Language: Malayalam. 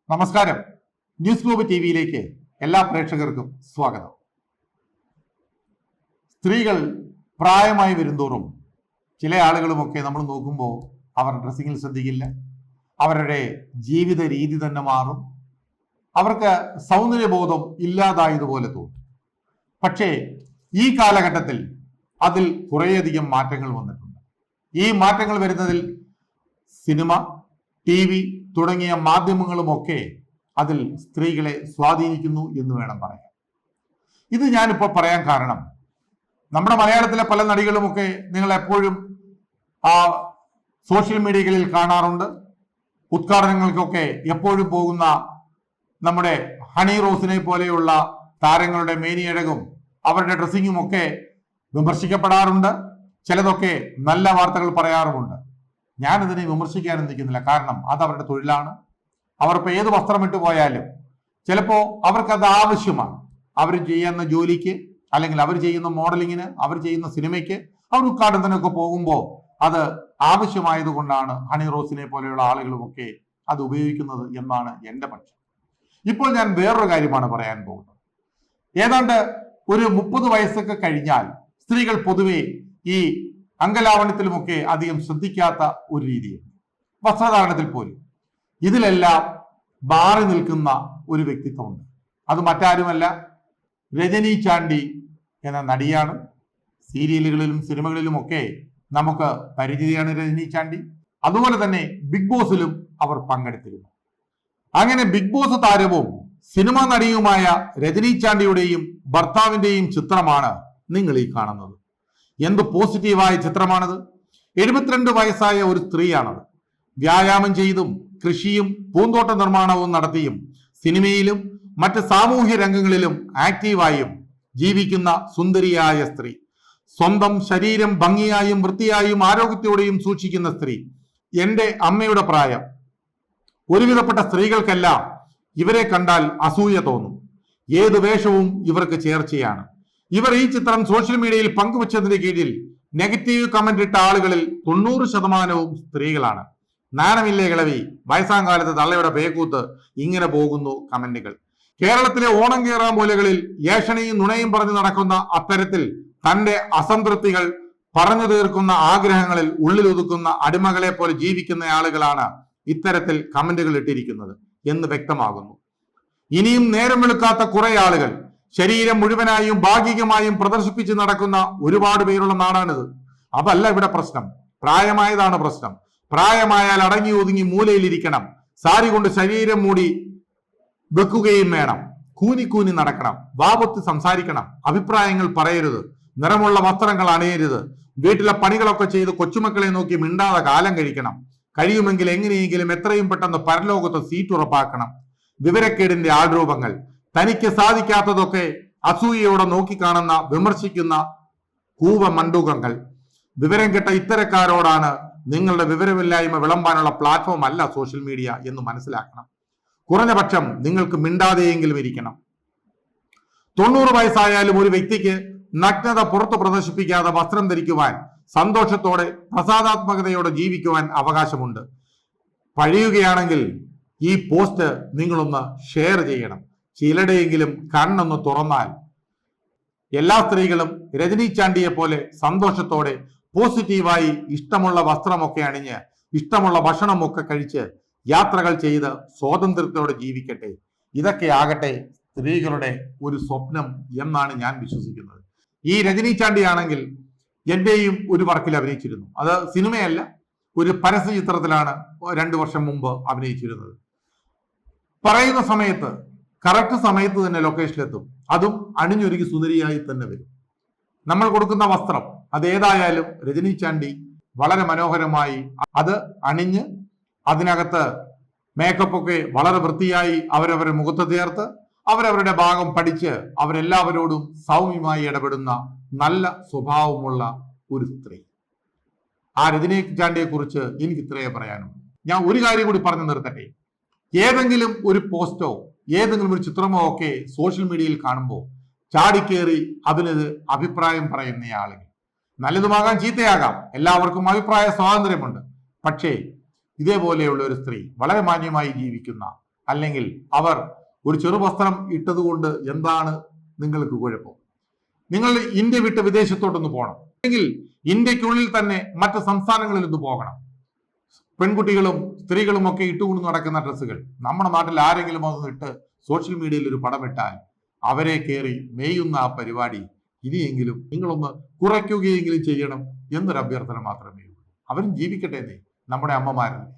നമസ്കാരം. ന്യൂസ് ഗ്ലോബ് ടിവിയിലേക്ക് എല്ലാ പ്രേക്ഷകർക്കും സ്വാഗതം. സ്ത്രീകൾ പ്രായമായി വരുന്തോറും ചില ആളുകളുമൊക്കെ നമ്മൾ നോക്കുമ്പോൾ അവർ ഡ്രസ്സിങ്ങിൽ ശ്രദ്ധിക്കില്ല, അവരുടെ ജീവിത രീതി തന്നെ മാറും, അവർക്ക് സൗന്ദര്യബോധം ഇല്ലാതായതുപോലെ തോന്നും. പക്ഷേ ഈ കാലഘട്ടത്തിൽ അതിൽ കുറേയധികം മാറ്റങ്ങൾ വന്നിട്ടുണ്ട്. ഈ മാറ്റങ്ങൾ വരുന്നതിൽ സിനിമ, TV തുടങ്ങിയ മാധ്യമങ്ങളുമൊക്കെ അതിൽ സ്ത്രീകളെ സ്വാധീനിക്കുന്നു എന്ന് വേണം പറയാൻ. ഇത് ഞാനിപ്പോൾ പറയാൻ കാരണം, നമ്മുടെ മലയാളത്തിലെ പല നടികളുമൊക്കെ നിങ്ങൾ എപ്പോഴും സോഷ്യൽ മീഡിയകളിൽ കാണാറുണ്ട്. ഉദ്ഘാടനങ്ങൾക്കൊക്കെ എപ്പോഴും പോകുന്ന നമ്മുടെ ഹണി റോസിനെ പോലെയുള്ള താരങ്ങളുടെ മേനിയഴകും അവരുടെ ഡ്രസ്സിങ്ങും ഒക്കെ വിമർശിക്കപ്പെടാറുണ്ട്. ചിലതൊക്കെ നല്ല വാർത്തകൾ പറയാറുമുണ്ട്. ഞാനിതിനെ വിമർശിക്കാനും നിൽക്കുന്നില്ല, കാരണം അത് അവരുടെ തൊഴിലാണ്. അവരിപ്പോൾ ഏത് വസ്ത്രമിട്ട് പോയാലും ചിലപ്പോൾ അവർക്കത് ആവശ്യമാണ്. അവർ ചെയ്യുന്ന ജോലിക്ക്, അല്ലെങ്കിൽ അവർ ചെയ്യുന്ന മോഡലിങ്ങിന്, അവർ ചെയ്യുന്ന സിനിമയ്ക്ക്, അവർ ഉദ്ഘാടനത്തിനൊക്കെ പോകുമ്പോൾ അത് ആവശ്യമായതുകൊണ്ടാണ് ഹണി റോസിനെ പോലെയുള്ള ആളുകളുമൊക്കെ അത് ഉപയോഗിക്കുന്നത് എന്നാണ് എൻ്റെ പക്ഷം. ഇപ്പോൾ ഞാൻ വേറൊരു കാര്യമാണ് പറയാൻ പോകുന്നത്. ഏതാണ്ട് ഒരു 30 വയസ്സൊക്കെ കഴിഞ്ഞാൽ സ്ത്രീകൾ പൊതുവെ ഈ അംഗലാവണ്യത്തിലുമൊക്കെ അധികം ശ്രദ്ധിക്കാത്ത ഒരു രീതിയാണ്, വസ്ത്രധാരണത്തിൽ പോലും. ഇതിലെല്ലാം മാറി നിൽക്കുന്ന ഒരു വ്യക്തിത്വമുണ്ട്. അത് മറ്റാരുമല്ല, രജനി ചാണ്ടി എന്ന നടിയാണ്. സീരിയലുകളിലും സിനിമകളിലുമൊക്കെ നമുക്ക് പരിചിതയാണ് രജനി ചാണ്ടി. അതുപോലെ തന്നെ ബിഗ് ബോസിലും അവർ പങ്കെടുത്തിരുന്നു. അങ്ങനെ ബിഗ് ബോസ് താരവും സിനിമാ നടിയുമായ രജനി ചാണ്ടിയുടെയും ഭർത്താവിന്റെയും ചിത്രമാണ് നിങ്ങൾ ഈ കാണുന്നത്. എന്ത് പോസിറ്റീവായ ചിത്രമാണത്! 72 വയസ്സായ ഒരു സ്ത്രീയാണത്. വ്യായാമം ചെയ്തും കൃഷിയും പൂന്തോട്ട നിർമ്മാണവും നടത്തിയും സിനിമയിലും മറ്റ് സാമൂഹ്യ രംഗങ്ങളിലും ആക്റ്റീവായും ജീവിക്കുന്ന സുന്ദരിയായ സ്ത്രീ. സ്വന്തം ശരീരം ഭംഗിയായും വൃത്തിയായും ആരോഗ്യത്തോടെയും സൂക്ഷിക്കുന്ന സ്ത്രീ. എൻ്റെ അമ്മയുടെ പ്രായം. ഒരുവിധപ്പെട്ട സ്ത്രീകൾക്കെല്ലാം ഇവരെ കണ്ടാൽ അസൂയ തോന്നും. ഏത് വേഷവും ഇവർക്ക് ചേർച്ചയാണ്. ഇവർ ഈ ചിത്രം സോഷ്യൽ മീഡിയയിൽ പങ്കുവച്ചതിന് കീഴിൽ നെഗറ്റീവ് കമന്റ് ഇട്ട ആളുകളിൽ 90% സ്ത്രീകളാണ്. നാണമില്ലേ കിളവി, വയസ്സാം കാലത്ത് തള്ളയുടെ പേക്കൂത്ത്, ഇങ്ങനെ പോകുന്നു കമന്റുകൾ. കേരളത്തിലെ ഓണം കേറാൻ മൂലകളിൽ ഏഷണിയും നുണയും പറഞ്ഞു നടക്കുന്ന അത്തരത്തിൽ തന്റെ അസംതൃപ്തികൾ പറഞ്ഞു തീർക്കുന്ന ആഗ്രഹങ്ങളിൽ ഉള്ളിലൊതുക്കുന്ന അടിമകളെ പോലെ ജീവിക്കുന്ന ആളുകളാണ് ഇത്തരത്തിൽ കമന്റുകൾ ഇട്ടിരിക്കുന്നത് എന്ന് വ്യക്തമാകുന്നു. ഇനിയും നേരം വെളുക്കാത്ത കുറെ ആളുകൾ ശരീരം മുഴുവനായും ഭാഗികമായും പ്രദർശിപ്പിച്ച് നടക്കുന്ന ഒരുപാട് പേരുള്ള നാടാണിത്. അതല്ല ഇവിടെ പ്രശ്നം, പ്രായമായതാണ് പ്രശ്നം. പ്രായമായാൽ അടങ്ങി ഒതുങ്ങി മൂലയിലിരിക്കണം, സാരി കൊണ്ട് ശരീരം മൂടി വെക്കുകയും വേണം, കൂനി നടക്കണം, വാപൊത്തി സംസാരിക്കണം, അഭിപ്രായങ്ങൾ പറയരുത്, നിറമുള്ള വസ്ത്രങ്ങൾ അണിയരുത്, വീട്ടിലെ പണികളൊക്കെ ചെയ്ത് കൊച്ചുമക്കളെ നോക്കി മിണ്ടാതെ കാലം കഴിക്കണം, കഴിയുമെങ്കിൽ എങ്ങനെയെങ്കിലും എത്രയും പെട്ടെന്ന് പരലോകത്ത് സീറ്റ് ഉറപ്പാക്കണം. വിവരക്കേടിന്റെ ആൾരൂപങ്ങൾ, തനിക്ക് സാധിക്കാത്തതൊക്കെ അസൂയയോടെ നോക്കിക്കാണുന്ന വിമർശിക്കുന്ന കൂവമണ്ടൂകങ്ങൾ. വിവരം കെട്ട ഇത്തരക്കാരോടാണ് നിങ്ങളുടെ വിവരമില്ലായ്മ വിളമ്പാനുള്ള പ്ലാറ്റ്ഫോം അല്ല സോഷ്യൽ മീഡിയ എന്ന് മനസ്സിലാക്കണം. കുറഞ്ഞ പക്ഷം നിങ്ങൾക്ക് മിണ്ടാതെയെങ്കിലും ഇരിക്കണം. 90 വയസ്സായാലും ഒരു വ്യക്തിക്ക് നഗ്നത പുറത്തു പ്രദർശിപ്പിക്കാതെ വസ്ത്രം ധരിക്കുവാൻ, സന്തോഷത്തോടെ പ്രസാദാത്മകതയോടെ ജീവിക്കുവാൻ അവകാശമുണ്ട്. കഴിയുകയാണെങ്കിൽ ഈ പോസ്റ്റ് നിങ്ങളൊന്ന് ഷെയർ ചെയ്യണം. ചിലടെയെങ്കിലും കണ്ണൊന്ന് തുറന്നാൽ എല്ലാ സ്ത്രീകളും രജനി ചാണ്ടിയെ പോലെ സന്തോഷത്തോടെ പോസിറ്റീവായി ഇഷ്ടമുള്ള വസ്ത്രമൊക്കെ അണിഞ്ഞ് ഇഷ്ടമുള്ള ഭക്ഷണമൊക്കെ കഴിച്ച് യാത്രകൾ ചെയ്ത് സ്വാതന്ത്ര്യത്തോടെ ജീവിക്കട്ടെ. ഇതൊക്കെ ആകട്ടെ സ്ത്രീകളുടെ ഒരു സ്വപ്നം എന്നാണ് ഞാൻ വിശ്വസിക്കുന്നത്. ഈ രജനി ചാണ്ടി ആണെങ്കിൽ എന്റെയും ഒരു വർക്കിൽ അഭിനയിച്ചിരുന്നു. അത് സിനിമയല്ല, ഒരു പരസ്യ ചിത്രത്തിലാണ് 2 വർഷം മുമ്പ് അഭിനയിച്ചിരുന്നത്. പറയുന്ന സമയത്ത് കറക്റ്റ് സമയത്ത് തന്നെ ലൊക്കേഷനിലെത്തും. അതും അണിഞ്ഞൊരുങ്ങി സുന്ദരിയായി തന്നെ വരും. നമ്മൾ കൊടുക്കുന്ന വസ്ത്രം അതേതായാലും രജനി ചാണ്ടി വളരെ മനോഹരമായി അത് അണിഞ്ഞ് അതിനകത്ത് മേക്കപ്പ് ഒക്കെ വളരെ വൃത്തിയായി അവരവരുടെ മുഖത്ത് ചേർത്ത് അവരവരുടെ ഭാഗം പഠിച്ച് അവരെല്ലാവരോടും സൗമ്യമായി ഇടപെടുന്ന നല്ല സ്വഭാവമുള്ള ഒരു സ്ത്രീ. ആ രജനി ചാണ്ടിയെ കുറിച്ച് എനിക്ക് ഇത്രയേ പറയാനുള്ളൂ. ഞാൻ ഒരു കാര്യം കൂടി പറഞ്ഞു നിർത്തട്ടെ. ഏതെങ്കിലും ഒരു പോസ്റ്റോ ഏതെങ്കിലും ഒരു ചിത്രമോ ഒക്കെ സോഷ്യൽ മീഡിയയിൽ കാണുമ്പോൾ ചാടിക്കേറി അതിന് അഭിപ്രായം പറയുന്ന ആളുകൾ, നല്ലതുമാകാം ചീത്തയാകാം, എല്ലാവർക്കും അഭിപ്രായ സ്വാതന്ത്ര്യമുണ്ട്. പക്ഷേ ഇതേപോലെയുള്ള ഒരു സ്ത്രീ വളരെ മാന്യമായി ജീവിക്കുന്ന അല്ലെങ്കിൽ അവർ ഒരു ചെറുവസ്ത്രം ഇട്ടതുകൊണ്ട് എന്താണ് നിങ്ങൾക്ക് കുഴപ്പം? നിങ്ങൾ ഇന്ത്യ വിട്ട് വിദേശത്തോട്ടൊന്ന് പോകണം, അല്ലെങ്കിൽ ഇന്ത്യക്കുള്ളിൽ തന്നെ മറ്റ് സംസ്ഥാനങ്ങളിൽ ഒന്ന് പോകണം. പെൺകുട്ടികളും സ്ത്രീകളും ഒക്കെ ഇട്ടുകൊണ്ട് നടക്കുന്ന ഡ്രസ്സുകൾ നമ്മുടെ നാട്ടിൽ ആരെങ്കിലും അതൊന്ന് ഇട്ട് സോഷ്യൽ മീഡിയയിൽ ഒരു പടം ഇട്ടാൽ അവരെ കയറി മേയുന്ന ആ പരിപാടി ഇനിയെങ്കിലും നിങ്ങളൊന്ന് കുറയ്ക്കുകയെങ്കിലും ചെയ്യണം എന്നൊരു അഭ്യർത്ഥന മാത്രമേ ഉള്ളൂ. അവരും ജീവിക്കട്ടെ, നമ്മുടെ അമ്മമാരല്ലേ.